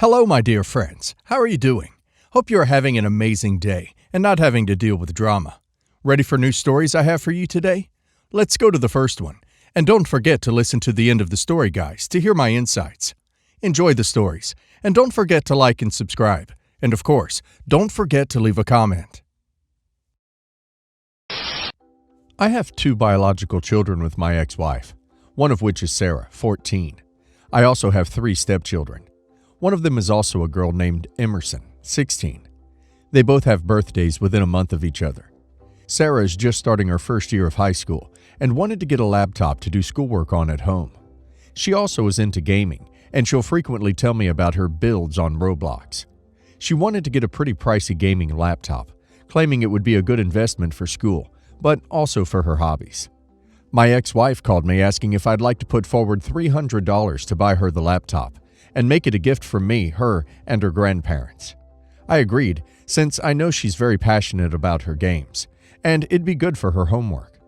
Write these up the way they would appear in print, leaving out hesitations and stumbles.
Hello, my dear friends. How are you doing? Hope you are having an amazing day and not having to deal with drama. Ready for new stories I have for you today? Let's go to the first one. And don't forget to listen to the end of the story, guys, to hear my insights. Enjoy the stories. And don't forget to like and subscribe. And of course, don't forget to leave a comment. I have 2 biological children with my ex-wife, one of which is Sarah, 14. I also have 3 stepchildren. One of them is also a girl named Emerson, 16. They both have birthdays within a month of each other. Sarah is just starting her first year of high school and wanted to get a laptop to do schoolwork on at home. She also is into gaming, and she'll frequently tell me about her builds on Roblox. She wanted to get a pretty pricey gaming laptop, claiming it would be a good investment for school, but also for her hobbies. My ex-wife called me asking if I'd like to put forward $300 to buy her the laptop and make it a gift from me, her, and her grandparents. I agreed, since I know she's very passionate about her games, and it'd be good for her homework.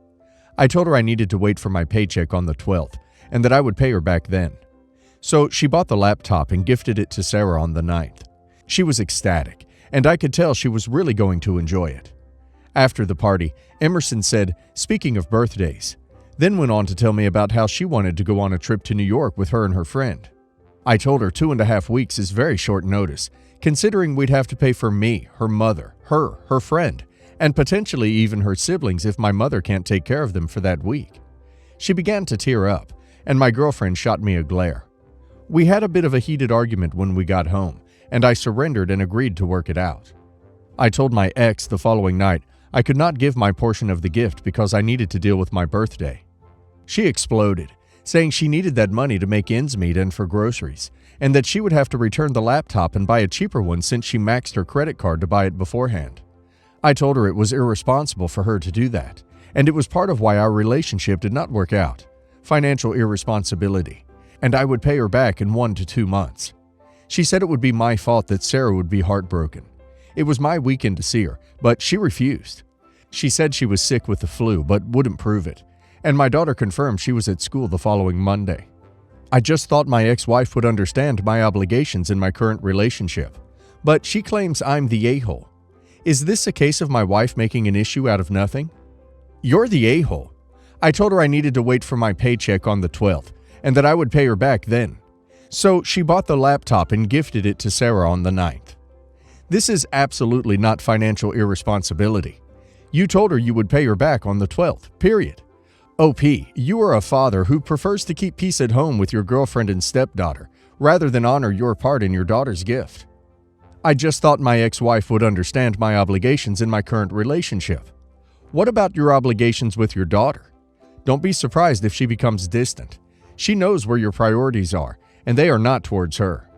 I told her I needed to wait for my paycheck on the 12th, and that I would pay her back then. So she bought the laptop and gifted it to Sarah on the 9th. She was ecstatic, and I could tell she was really going to enjoy it. After the party, Emerson said, "Speaking of birthdays," then went on to tell me about how she wanted to go on a trip to New York with her and her friend. I told her 2.5 weeks is very short notice, considering we'd have to pay for me, her mother, her friend, and potentially even her siblings if my mother can't take care of them for that week. She began to tear up, and my girlfriend shot me a glare. We had a bit of a heated argument when we got home, and I surrendered and agreed to work it out. I told my ex the following night I could not give my portion of the gift because I needed to deal with my birthday. She exploded, saying she needed that money to make ends meet and for groceries, and that she would have to return the laptop and buy a cheaper one since she maxed her credit card to buy it beforehand. I told her it was irresponsible for her to do that, and it was part of why our relationship did not work out, financial irresponsibility, and I would pay her back in 1 to 2 months. She said it would be my fault that Sarah would be heartbroken. It was my weekend to see her, but she refused. She said she was sick with the flu but wouldn't prove it, and my daughter confirmed she was at school the following Monday. I just thought my ex-wife would understand my obligations in my current relationship, but she claims I'm the a-hole. Is this a case of my wife making an issue out of nothing? You're the a-hole. I told her I needed to wait for my paycheck on the 12th, and that I would pay her back then. So she bought the laptop and gifted it to Sarah on the 9th. This is absolutely not financial irresponsibility. You told her you would pay her back on the 12th, period. OP, you are a father who prefers to keep peace at home with your girlfriend and stepdaughter, rather than honor your part in your daughter's gift. I just thought my ex-wife would understand my obligations in my current relationship. What about your obligations with your daughter? Don't be surprised if she becomes distant. She knows where your priorities are, and they are not towards her.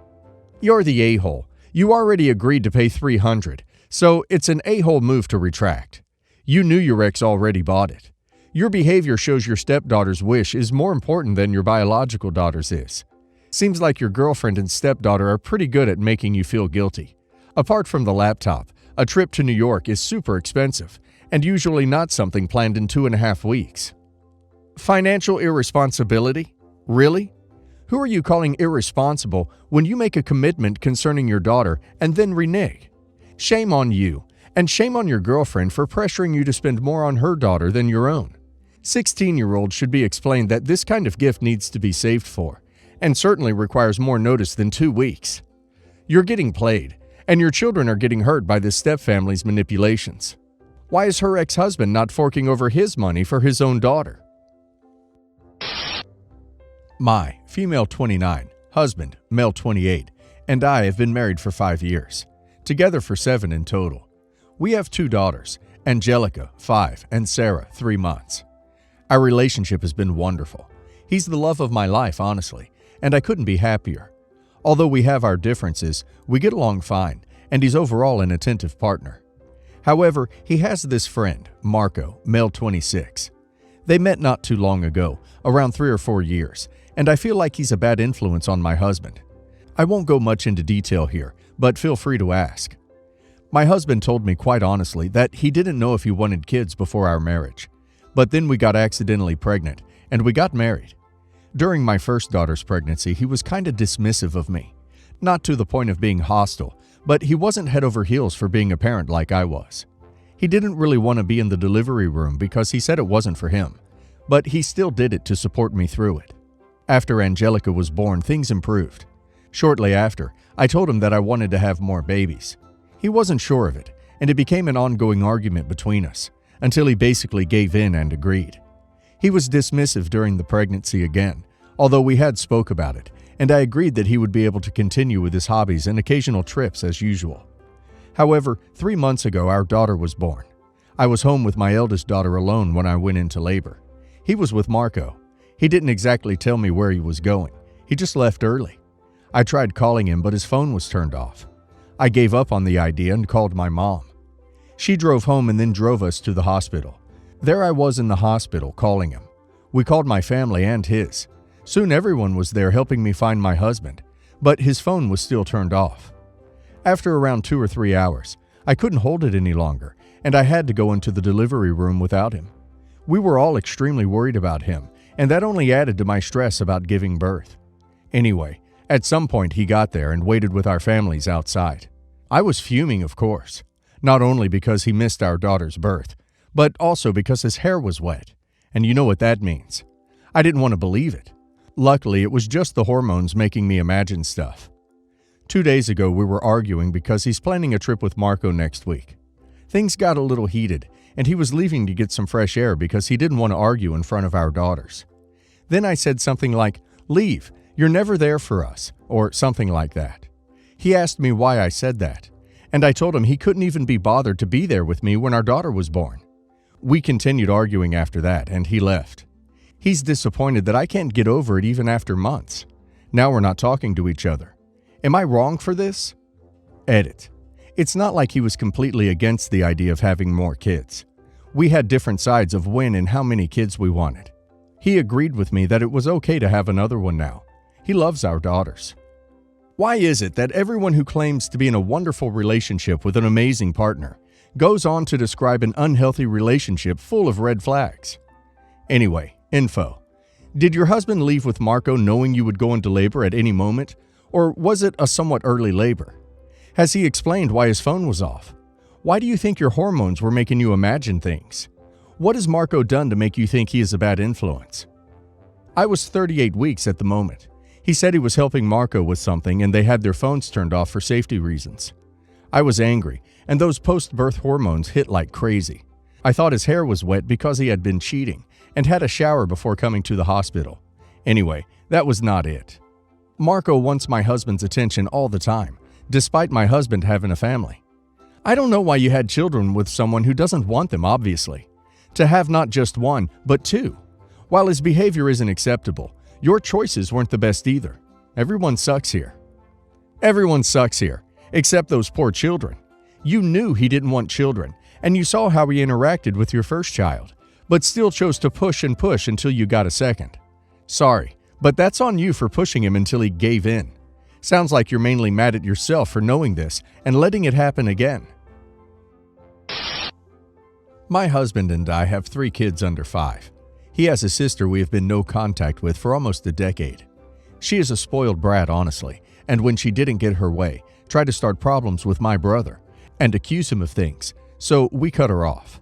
You're the a-hole. You already agreed to pay $300, so it's an a-hole move to retract. You knew your ex already bought it. Your behavior shows your stepdaughter's wish is more important than your biological daughter's is. Seems like your girlfriend and stepdaughter are pretty good at making you feel guilty. Apart from the laptop, a trip to New York is super expensive and usually not something planned in 2.5 weeks. Financial irresponsibility? Really? Who are you calling irresponsible when you make a commitment concerning your daughter and then renege? Shame on you, and shame on your girlfriend for pressuring you to spend more on her daughter than your own. 16-year-olds should be explained that this kind of gift needs to be saved for, and certainly requires more notice than 2 weeks. You're getting played, and your children are getting hurt by this stepfamily's manipulations. Why is her ex-husband not forking over his money for his own daughter? My, female 29, husband, male 28, and I have been married for 5 years, together for 7 in total. We have 2 daughters, Angelica, 5, and Sarah, 3 months. Our relationship has been wonderful. He's the love of my life, honestly, and I couldn't be happier. Although we have our differences, we get along fine, and he's overall an attentive partner. However, he has this friend, Marco, male 26. They met not too long ago, around 3 or 4 years, and I feel like he's a bad influence on my husband. I won't go much into detail here, but feel free to ask. My husband told me quite honestly that he didn't know if he wanted kids before our marriage. But then we got accidentally pregnant, and we got married. During my first daughter's pregnancy, he was kinda dismissive of me. Not to the point of being hostile, but he wasn't head over heels for being a parent like I was. He didn't really want to be in the delivery room because he said it wasn't for him, but he still did it to support me through it. After Angelica was born, things improved. Shortly after, I told him that I wanted to have more babies. He wasn't sure of it, and it became an ongoing argument between us, until he basically gave in and agreed. He was dismissive during the pregnancy again, although we had spoke about it, and I agreed that he would be able to continue with his hobbies and occasional trips as usual. However, 3 months ago our daughter was born. I was home with my eldest daughter alone when I went into labor. He was with Marco. He didn't exactly tell me where he was going. He just left early. I tried calling him, but his phone was turned off. I gave up on the idea and called my mom. She drove home and then drove us to the hospital. There I was in the hospital calling him. We called my family and his. Soon everyone was there helping me find my husband, but his phone was still turned off. After around 2 or 3 hours, I couldn't hold it any longer, and I had to go into the delivery room without him. We were all extremely worried about him, and that only added to my stress about giving birth. Anyway, at some point he got there and waited with our families outside. I was fuming, of course, not only because he missed our daughter's birth, but also because his hair was wet, and you know what that means. I didn't want to believe it. Luckily, it was just the hormones making me imagine stuff. 2 days ago, we were arguing because he's planning a trip with Marco next week. Things got a little heated, and he was leaving to get some fresh air because he didn't want to argue in front of our daughters. Then I said something like, "Leave, you're never there for us," or something like that. He asked me why I said that, and I told him he couldn't even be bothered to be there with me when our daughter was born. We continued arguing after that, and he left. He's disappointed that I can't get over it even after months. Now we're not talking to each other. Am I wrong for this? Edit. It's not like he was completely against the idea of having more kids. We had different sides of when and how many kids we wanted. He agreed with me that it was okay to have another one now. He loves our daughters. Why is it that everyone who claims to be in a wonderful relationship with an amazing partner goes on to describe an unhealthy relationship full of red flags? Anyway, info. Did your husband leave with Marco knowing you would go into labor at any moment, or was it a somewhat early labor? Has he explained why his phone was off? Why do you think your hormones were making you imagine things? What has Marco done to make you think he is a bad influence? I was 38 weeks at the moment. He said he was helping Marco with something and they had their phones turned off for safety reasons. I was angry, and those post-birth hormones hit like crazy. I thought his hair was wet because he had been cheating and had a shower before coming to the hospital. Anyway, that was not it. Marco wants my husband's attention all the time, despite my husband having a family. I don't know why you had children with someone who doesn't want them, obviously. To have not just one, but two. While his behavior isn't acceptable, your choices weren't the best either. Everyone sucks here. Everyone sucks here, except those poor children. You knew he didn't want children, and you saw how he interacted with your first child, but still chose to push and push until you got a second. Sorry, but that's on you for pushing him until he gave in. Sounds like you're mainly mad at yourself for knowing this and letting it happen again. My husband and I have 3 kids under 5. He has a sister we have been no contact with for almost a decade. She is a spoiled brat, honestly, and when she didn't get her way, tried to start problems with my brother and accuse him of things, so we cut her off.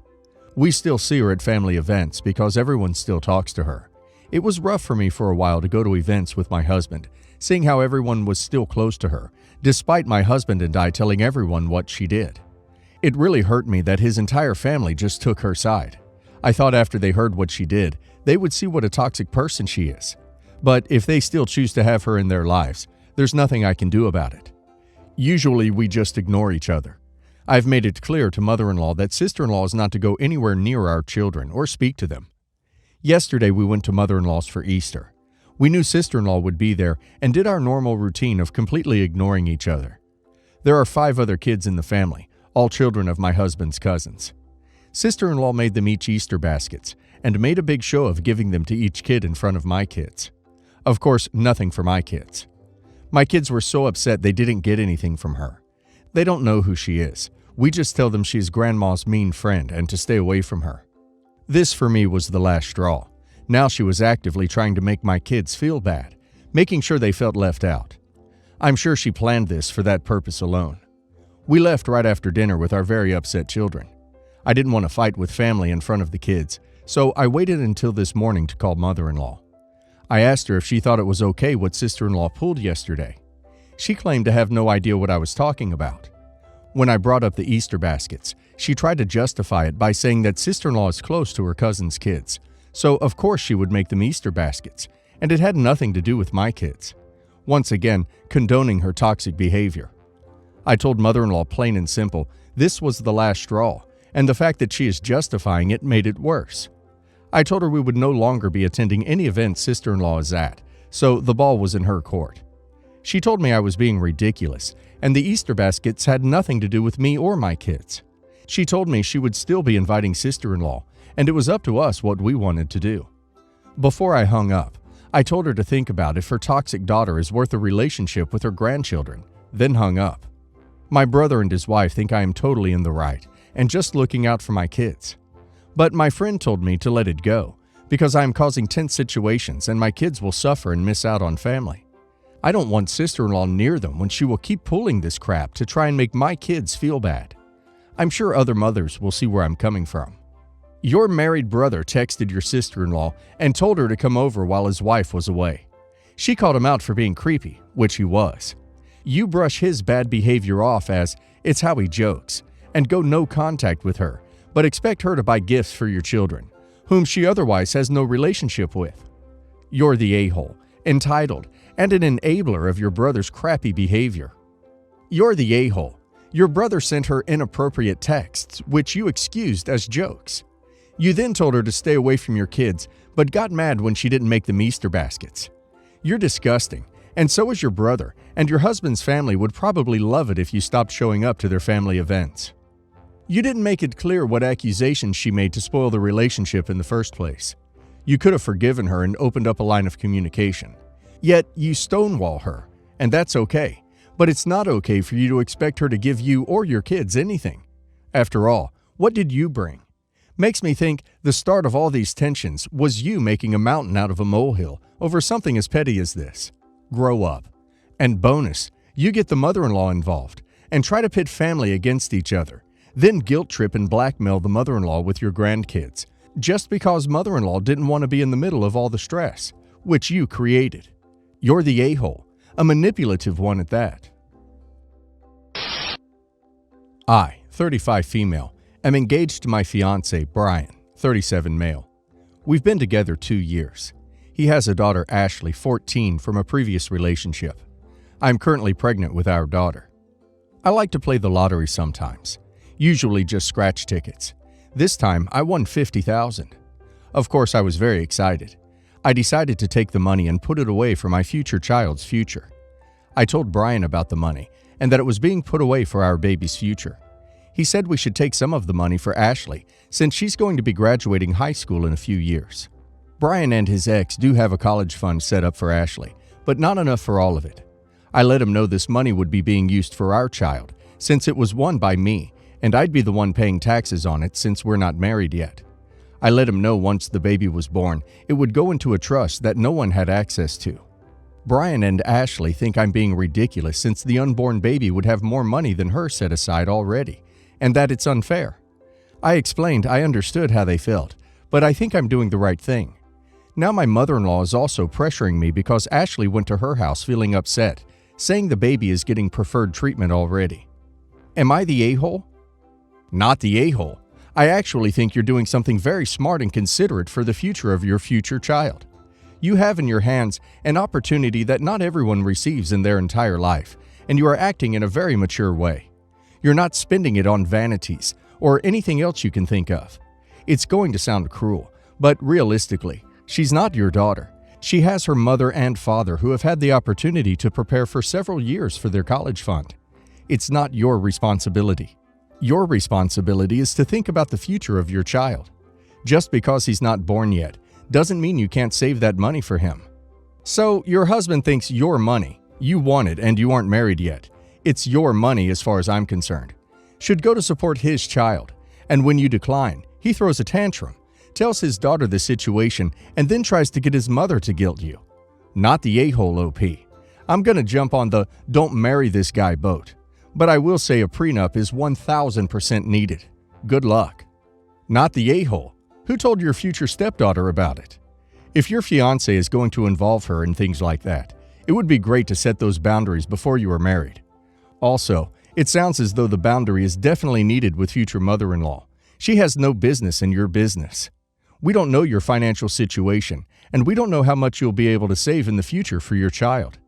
We still see her at family events because everyone still talks to her. It was rough for me for a while to go to events with my husband, seeing how everyone was still close to her, despite my husband and I telling everyone what she did. It really hurt me that his entire family just took her side. I thought after they heard what she did, they would see what a toxic person she is. But if they still choose to have her in their lives, there's nothing I can do about it. Usually we just ignore each other. I've made it clear to mother-in-law that sister-in-law is not to go anywhere near our children or speak to them. Yesterday we went to mother-in-law's for Easter. We knew sister-in-law would be there and did our normal routine of completely ignoring each other. There are 5 other kids in the family, all children of my husband's cousins. Sister-in-law made them each Easter baskets and made a big show of giving them to each kid in front of my kids. Of course, nothing for my kids. My kids were so upset they didn't get anything from her. They don't know who she is. We just tell them she's grandma's mean friend and to stay away from her. This for me was the last straw. Now she was actively trying to make my kids feel bad, making sure they felt left out. I'm sure she planned this for that purpose alone. We left right after dinner with our very upset children. I didn't want to fight with family in front of the kids, so I waited until this morning to call mother-in-law. I asked her if she thought it was okay what sister-in-law pulled yesterday. She claimed to have no idea what I was talking about. When I brought up the Easter baskets, she tried to justify it by saying that sister-in-law is close to her cousin's kids, so of course she would make them Easter baskets, and it had nothing to do with my kids. Once again, condoning her toxic behavior. I told mother-in-law plain and simple, this was the last straw, and the fact that she is justifying it made it worse. I told her we would no longer be attending any event sister-in-law is at, so the ball was in her court. She told me I was being ridiculous, and the Easter baskets had nothing to do with me or my kids. She told me she would still be inviting sister-in-law, and it was up to us what we wanted to do. Before I hung up, I told her to think about if her toxic daughter is worth a relationship with her grandchildren, then hung up. My brother and his wife think I am totally in the right and just looking out for my kids. But my friend told me to let it go because I am causing tense situations and my kids will suffer and miss out on family. I don't want sister-in-law near them when she will keep pulling this crap to try and make my kids feel bad. I'm sure other mothers will see where I'm coming from. Your married brother texted your sister-in-law and told her to come over while his wife was away. She called him out for being creepy, which he was. You brush his bad behavior off as, it's how he jokes, and go no contact with her, but expect her to buy gifts for your children, whom she otherwise has no relationship with. You're the a-hole, entitled, and an enabler of your brother's crappy behavior. You're the a-hole. Your brother sent her inappropriate texts, which you excused as jokes. You then told her to stay away from your kids, but got mad when she didn't make them Easter baskets. You're disgusting, and so is your brother, and your husband's family would probably love it if you stopped showing up to their family events. You didn't make it clear what accusations she made to spoil the relationship in the first place. You could have forgiven her and opened up a line of communication. Yet you stonewall her, and that's okay, but it's not okay for you to expect her to give you or your kids anything. After all, what did you bring? Makes me think the start of all these tensions was you making a mountain out of a molehill over something as petty as this. Grow up. And bonus, you get the mother-in-law involved and try to pit family against each other, then guilt trip and blackmail the mother-in-law with your grandkids, just because mother-in-law didn't want to be in the middle of all the stress, which you created. You're the a-hole, a manipulative one at that. I, 35 female, am engaged to my fiancé, Brian, 37 male. We've been together 2 years. He has a daughter, Ashley, 14, from a previous relationship. I'm currently pregnant with our daughter. I like to play the lottery sometimes, usually just scratch tickets. This time, I won $50,000. Of course, I was very excited. I decided to take the money and put it away for my future child's future. I told Brian about the money and that it was being put away for our baby's future. He said we should take some of the money for Ashley since she's going to be graduating high school in a few years. Brian and his ex do have a college fund set up for Ashley, but not enough for all of it. I let him know this money would be being used for our child since it was won by me and I'd be the one paying taxes on it since we're not married yet. I let him know once the baby was born, it would go into a trust that no one had access to. Brian and Ashley think I'm being ridiculous since the unborn baby would have more money than her set aside already, and that it's unfair. I explained I understood how they felt, but I think I'm doing the right thing. Now my mother-in-law is also pressuring me because Ashley went to her house feeling upset, saying the baby is getting preferred treatment already. Am I the a-hole? Not the a-hole. I actually think you're doing something very smart and considerate for the future of your future child. You have in your hands an opportunity that not everyone receives in their entire life, and you are acting in a very mature way. You're not spending it on vanities or anything else you can think of. It's going to sound cruel, but realistically, she's not your daughter. She has her mother and father who have had the opportunity to prepare for several years for their college fund. It's not your responsibility. Your responsibility is to think about the future of your child. Just because he's not born yet doesn't mean you can't save that money for him. So your husband thinks your money, you want it and you aren't married yet. It's your money as far as I'm concerned. Should go to support his child. And when you decline, he throws a tantrum, tells his daughter the situation, and then tries to get his mother to guilt you. Not the a-hole OP. I'm going to jump on the don't marry this guy boat, but I will say a prenup is 1000% needed. Good luck. Not the a-hole. Who told your future stepdaughter about it? If your fiancé is going to involve her in things like that, it would be great to set those boundaries before you are married. Also, it sounds as though the boundary is definitely needed with future mother-in-law. She has no business in your business. We don't know your financial situation, and we don't know how much you'll be able to save in the future for your child.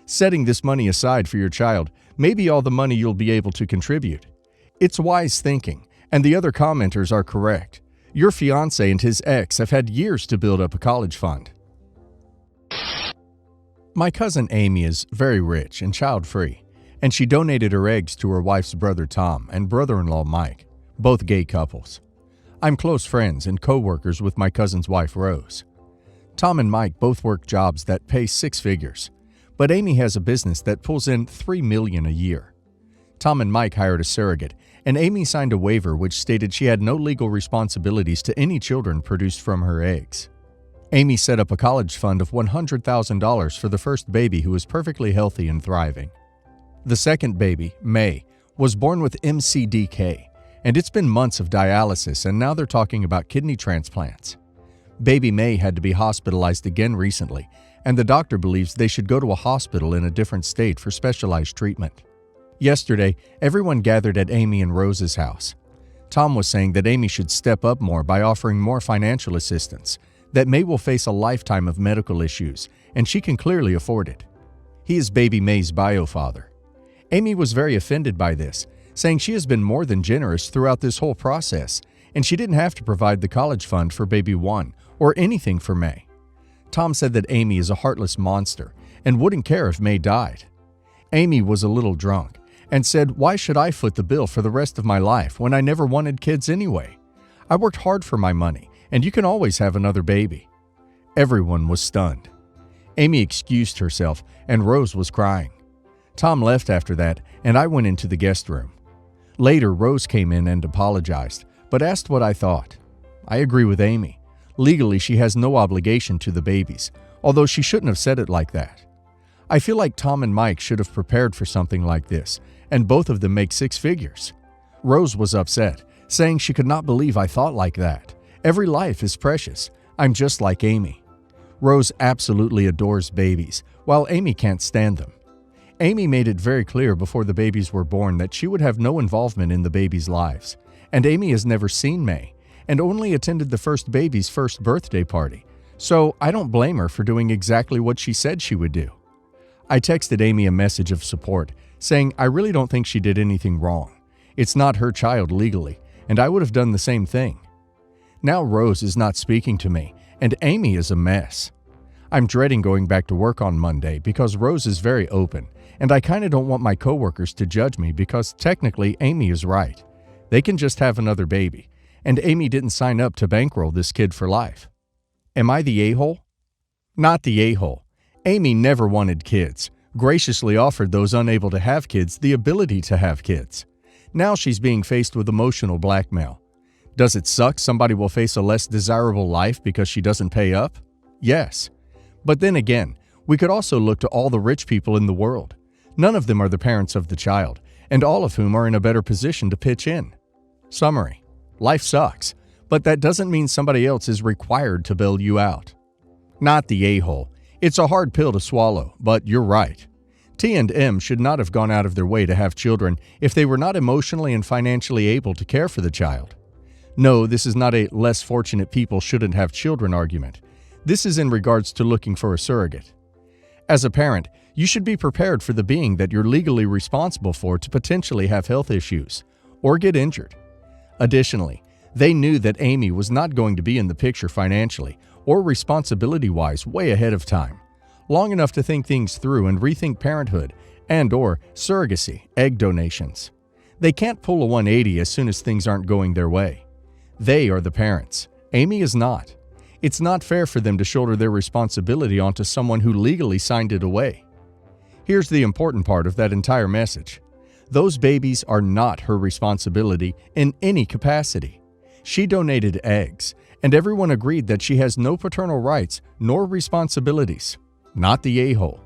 Setting this money aside for your child may be all the money you'll be able to contribute. It's wise thinking, and the other commenters are correct. Your fiancé and his ex have had years to build up a college fund. My cousin Amy is very rich and child-free, and she donated her eggs to her wife's brother Tom and brother-in-law Mike, both gay couples. I'm close friends and co-workers with my cousin's wife Rose. Tom and Mike both work jobs that pay 6 figures, but Amy has a business that pulls in $3 million a year. Tom and Mike hired a surrogate, and Amy signed a waiver which stated she had no legal responsibilities to any children produced from her eggs. Amy set up a college fund of $100,000 for the first baby who was perfectly healthy and thriving. The second baby, May, was born with MCDK, and it's been months of dialysis, and now they're talking about kidney transplants. Baby May had to be hospitalized again recently, and the doctor believes they should go to a hospital in a different state for specialized treatment. Yesterday, everyone gathered at Amy and Rose's house. Tom was saying that Amy should step up more by offering more financial assistance, that May will face a lifetime of medical issues, and she can clearly afford it. He is baby May's bio-father. Amy was very offended by this, saying she has been more than generous throughout this whole process, and she didn't have to provide the college fund for baby 1 or anything for May. Tom said that Amy is a heartless monster and wouldn't care if May died. Amy was a little drunk and said, "Why should I foot the bill for the rest of my life when I never wanted kids anyway? I worked hard for my money, and you can always have another baby." Everyone was stunned. Amy excused herself, and Rose was crying. Tom left after that, and I went into the guest room. Later, Rose came in and apologized, but asked what I thought. I agree with Amy. Legally, she has no obligation to the babies, although she shouldn't have said it like that. I feel like Tom and Mike should have prepared for something like this, and both of them make 6 figures. Rose was upset, saying she could not believe I thought like that. Every life is precious. I'm just like Amy. Rose absolutely adores babies, while Amy can't stand them. Amy made it very clear before the babies were born that she would have no involvement in the babies' lives, and Amy has never seen May, and only attended the first baby's first birthday party, so I don't blame her for doing exactly what she said she would do. I texted Amy a message of support, saying I really don't think she did anything wrong. It's not her child legally, and I would have done the same thing. Now Rose is not speaking to me, and Amy is a mess. I'm dreading going back to work on Monday because Rose is very open, and I kinda don't want my coworkers to judge me because technically Amy is right. They can just have another baby, and Amy didn't sign up to bankroll this kid for life. Am I the a-hole? Not the a-hole. Amy never wanted kids, graciously offered those unable to have kids the ability to have kids. Now she's being faced with emotional blackmail. Does it suck somebody will face a less desirable life because she doesn't pay up? Yes. But then again, we could also look to all the rich people in the world. None of them are the parents of the child, and all of whom are in a better position to pitch in. Summary: life sucks, but that doesn't mean somebody else is required to bail you out. Not the a-hole. It's a hard pill to swallow, but you're right. T&M should not have gone out of their way to have children if they were not emotionally and financially able to care for the child. No, this is not a less fortunate people shouldn't have children argument. This is in regards to looking for a surrogate. As a parent, you should be prepared for the being that you're legally responsible for to potentially have health issues or get injured. Additionally, they knew that Amy was not going to be in the picture financially or responsibility-wise way ahead of time, long enough to think things through and rethink parenthood and/or surrogacy, egg donations. They can't pull a 180 as soon as things aren't going their way. They are the parents. Amy is not. It's not fair for them to shoulder their responsibility onto someone who legally signed it away. Here's the important part of that entire message. Those babies are not her responsibility in any capacity. She donated eggs, and everyone agreed that she has no paternal rights nor responsibilities. Not the a-hole.